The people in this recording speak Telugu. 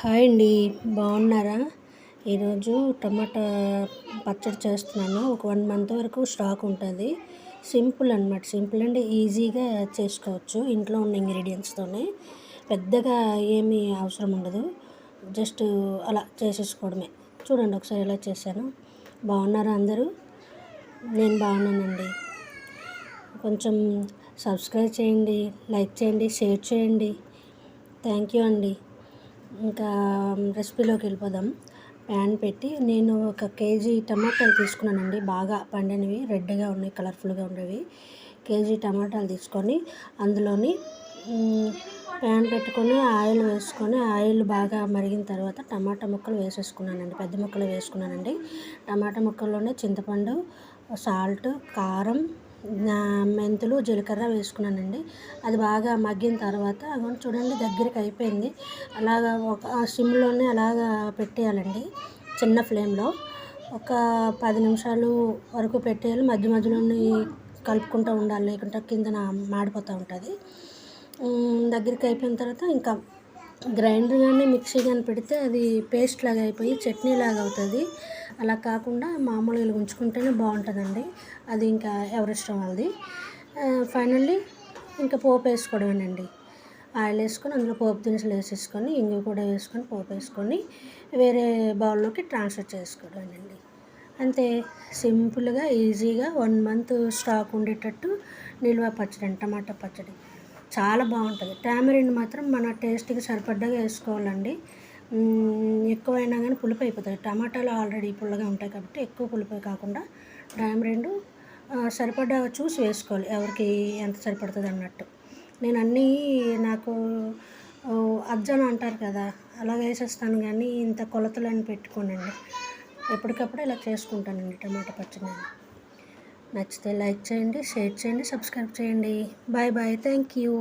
హాయ్ అండి, బాగున్నారా? ఈరోజు టమాటా పచ్చడి చేస్తున్నాను. ఒక 1 మంత్ వరకు స్టాక్ ఉంటుంది. సింపుల్ అనమాట. సింపుల్ అంటే ఈజీగా చేసుకోవచ్చు ఇంట్లో ఉన్న ఇంగ్రీడియంట్స్తోనే. పెద్దగా ఏమీ అవసరం ఉండదు. జస్ట్ అలా చేసేసుకోవడమే. చూడండి ఒకసారి ఎలా చేశాను. బాగున్నారా అందరూ? నేను బాగున్నానండి. కొంచెం సబ్స్క్రైబ్ చేయండి, లైక్ చేయండి, షేర్ చేయండి. థ్యాంక్ యూ అండి. ఇంకా రెసిపీలోకి వెళ్ళిపోదాం. ప్యాన్ పెట్టి నేను 1 కేజీ టమాటాలు తీసుకున్నానండి. బాగా పండినవి, రెడ్గా ఉన్నాయి, కలర్ఫుల్గా ఉండేవి. కేజీ టమాటాలు తీసుకొని అందులోని ప్యాన్ పెట్టుకొని ఆయిల్ వేసుకొని, ఆయిల్ బాగా మరిగిన తర్వాత టమాటా ముక్కలు వేసేసుకున్నానండి. పెద్ద ముక్కలు వేసుకున్నానండి. టమాటా ముక్కల్లోనే చింతపండు, సాల్ట్, కారం, మెంతులు, జీలకర్ర వేసుకున్నానండి. అది బాగా మగ్గిన తర్వాత చూడండి దగ్గరికి అయిపోయింది. అలాగా ఒక సిమ్లోనే అలాగా పెట్టేయాలండి, చిన్న ఫ్లేమ్లో. ఒక 10 నిమిషాలు వరకు పెట్టేయాలి. మధ్య మధ్యలోని కలుపుకుంటూ ఉండాలి, లేకుంటే కిందన మాడిపోతూ ఉంటుంది. దగ్గరికి అయిపోయిన తర్వాత ఇంకా గ్రైండర్ కానీ మిక్సీ కానీ పెడితే అది పేస్ట్ లాగా అయిపోయి చట్నీ లాగా అవుతుంది. అలా కాకుండా మామూలుగా ఇలా ఉంచుకుంటేనే బాగుంటుందండి. అది ఇంకా ఎవరిష్టం వాళ్ళది. ఫైనల్లీ ఇంకా పోపు వేసుకోవడమేనండి. ఆయిల్ వేసుకొని అందులో పోపు దినుసులు వేసేసుకొని, ఇంగు కూడా వేసుకొని, పోపు వేసుకొని వేరే బౌల్లోకి ట్రాన్స్ఫర్ చేసుకోవడమేనండి. అంతే. సింపుల్గా, ఈజీగా 1 మంత్ స్టాక్ ఉండేటట్టు నిల్వ పచ్చడి అండి, టమాటా పచ్చడి. చాలా బాగుంటుంది. టామరిన్ మాత్రం మన టేస్ట్కి సరిపడ్డగా వేసుకోవాలండి. ఎక్కువైనా కానీ పులుపు అయిపోతుంది. టమాటాలు ఆల్రెడీ పుల్లగా ఉంటాయి కాబట్టి ఎక్కువ పులుపు కాకుండా టామరిన్ సరిపడ్డగా చూసి వేసుకోవాలి, ఎవరికి ఎంత సరిపడుతుంది అన్నట్టు. నేను అన్నీ నాకు అజ్జన అంటారు కదా, అలా వేసేస్తాను కానీ ఇంత కొలతలని పెట్టుకోనండి. ఎప్పటికప్పుడు ఇలా చేసుకుంటానండి టమాటా పచ్చడి. నచ్చితే లైక్ చేయండి, షేర్ చేయండి, సబ్స్క్రైబ్ చేయండి. Bye bye. Thank you.